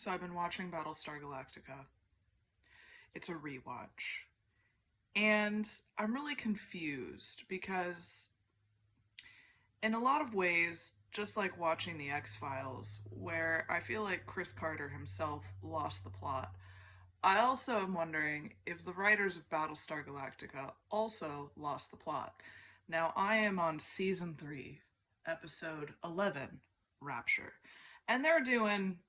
So I've been watching Battlestar Galactica. It's a rewatch. And I'm really confused because, in a lot of ways, just like watching The X-Files, where I feel like Chris Carter himself lost the plot, I also am wondering if the writers of Battlestar Galactica also lost the plot. Now, I am on season 3, episode 11, Rapture. And they're doing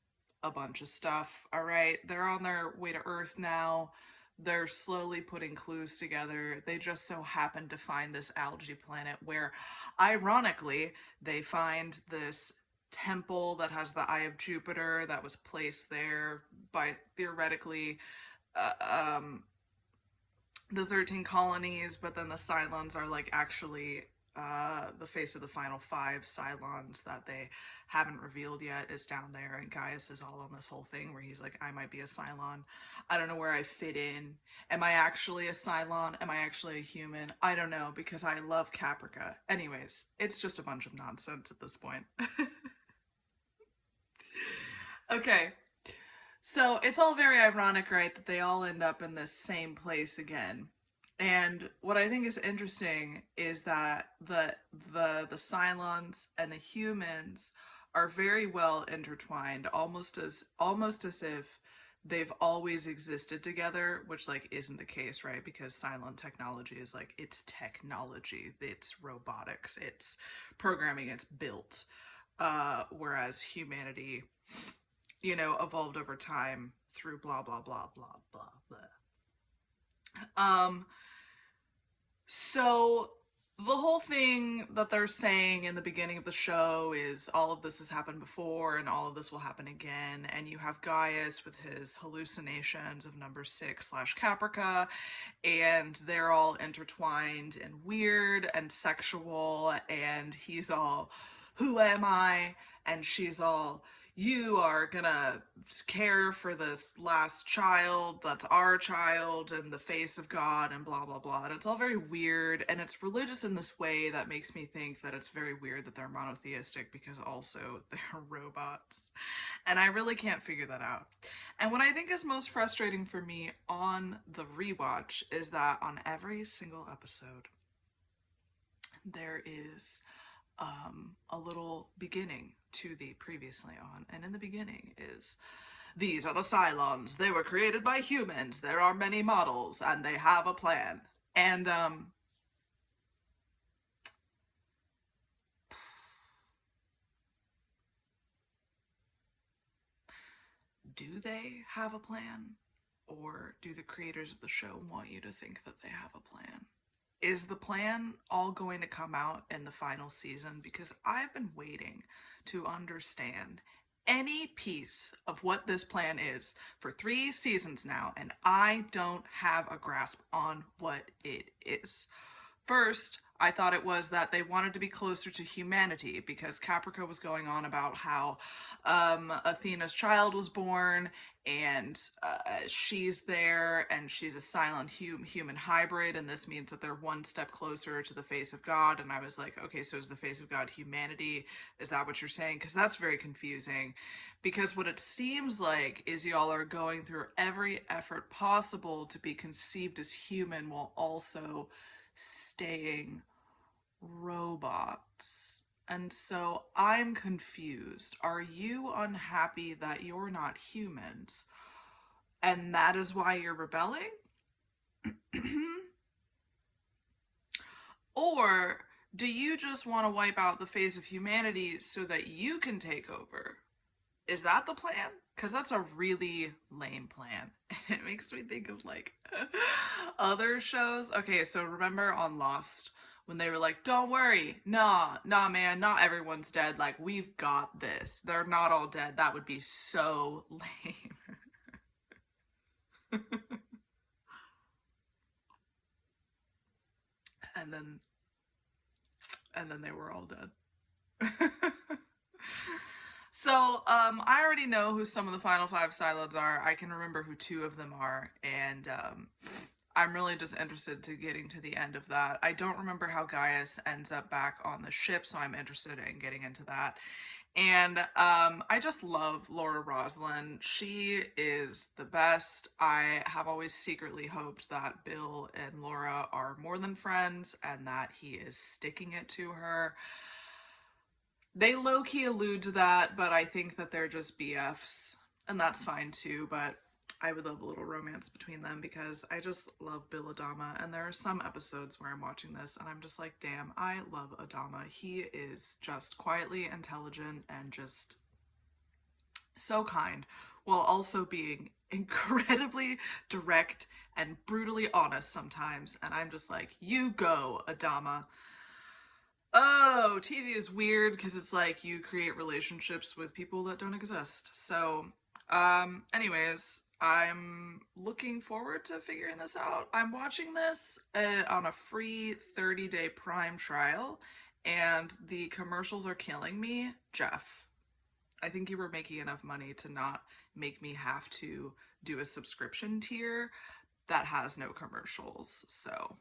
a bunch of stuff, all right? They're on their way to Earth now. They're slowly putting clues together. They just so happen to find this algae planet where, ironically, they find this temple that has the Eye of Jupiter that was placed there by theoretically uh, um, the 13 colonies, but then the Cylons are like actually the face of the final five Cylons that they haven't revealed yet is down there, and Gaius is all on this whole thing where he's like, I might be a Cylon. I don't know where I fit in. Am I actually a Cylon? Am I actually a human? I don't know because I love Caprica. Anyways, it's just a bunch of nonsense at this point. Okay, so it's all very ironic, right, that they all end up in this same place again. And what I think is interesting is that the Cylons and the humans are very well intertwined, almost as if they've always existed together, which like isn't the case, right? Because Cylon technology is like it's technology, it's robotics, it's programming, it's built. Whereas humanity, evolved over time through blah blah blah blah blah blah. Um, so the whole thing that they're saying in the beginning of the show is all of this has happened before and all of this will happen again. And you have Gaius with his hallucinations of number six slash Caprica, and they're all intertwined and weird and sexual. And he's all, who am I? And she's all, you are gonna care for this last child that's our child and the face of God and blah blah blah. And it's all very weird, and it's religious in this way that makes me think that it's very weird that they're monotheistic because also they're robots. And I really can't figure that out. And what I think is most frustrating for me on the rewatch is that on every single episode there is a little beginning to the previously on. And in the beginning is, these are the Cylons. They were created by humans. There are many models, and they have a plan. And do they have a plan? Or do the creators of the show want you to think that they have a plan? Is the plan all going to come out in the final season? Because I've been waiting to understand any piece of what this plan is for 3 seasons now, and I don't have a grasp on what it is. First, I thought it was that they wanted to be closer to humanity because Caprica was going on about how Athena's child was born, and she's there and she's a silent human hybrid, and this means that they're one step closer to the face of God. And I was like, okay, so is the face of God humanity? Is that what you're saying? Because that's very confusing. Because what it seems like is y'all are going through every effort possible to be conceived as human while also staying robots. And so I'm confused. Are you unhappy that you're not humans? And that is why you're rebelling? Or do you just want to wipe out the face of humanity so that you can take over? Is that the plan? Because that's a really lame plan. It makes me think of like other shows. Okay, so remember on Lost when they were like, don't worry, nah, man, not everyone's dead. Like, we've got this. They're not all dead. That would be so lame. and then, and then they were all dead. So, I already know who some of the final five Cylons are. I can remember who two of them are, and I'm really just interested to getting to the end of that. I don't remember how Gaius ends up back on the ship, so I'm interested in getting into that. And I just love Laura Roslin. She is the best. I have always secretly hoped that Bill and Laura are more than friends and that he is sticking it to her. They low-key allude to that, but I think that they're just BFs. And that's fine too, but I would love a little romance between them because I just love Bill Adama. And there are some episodes where I'm watching this and I'm just like, damn, I love Adama. He is just quietly intelligent and just so kind while also being incredibly direct and brutally honest sometimes. And I'm just like, you go, Adama. Oh, TV is weird because it's like you create relationships with people that don't exist. So, anyways, I'm looking forward to figuring this out. I'm watching this on a free 30-day Prime trial, and the commercials are killing me. Jeff, I think you were making enough money to not make me have to do a subscription tier that has no commercials. So,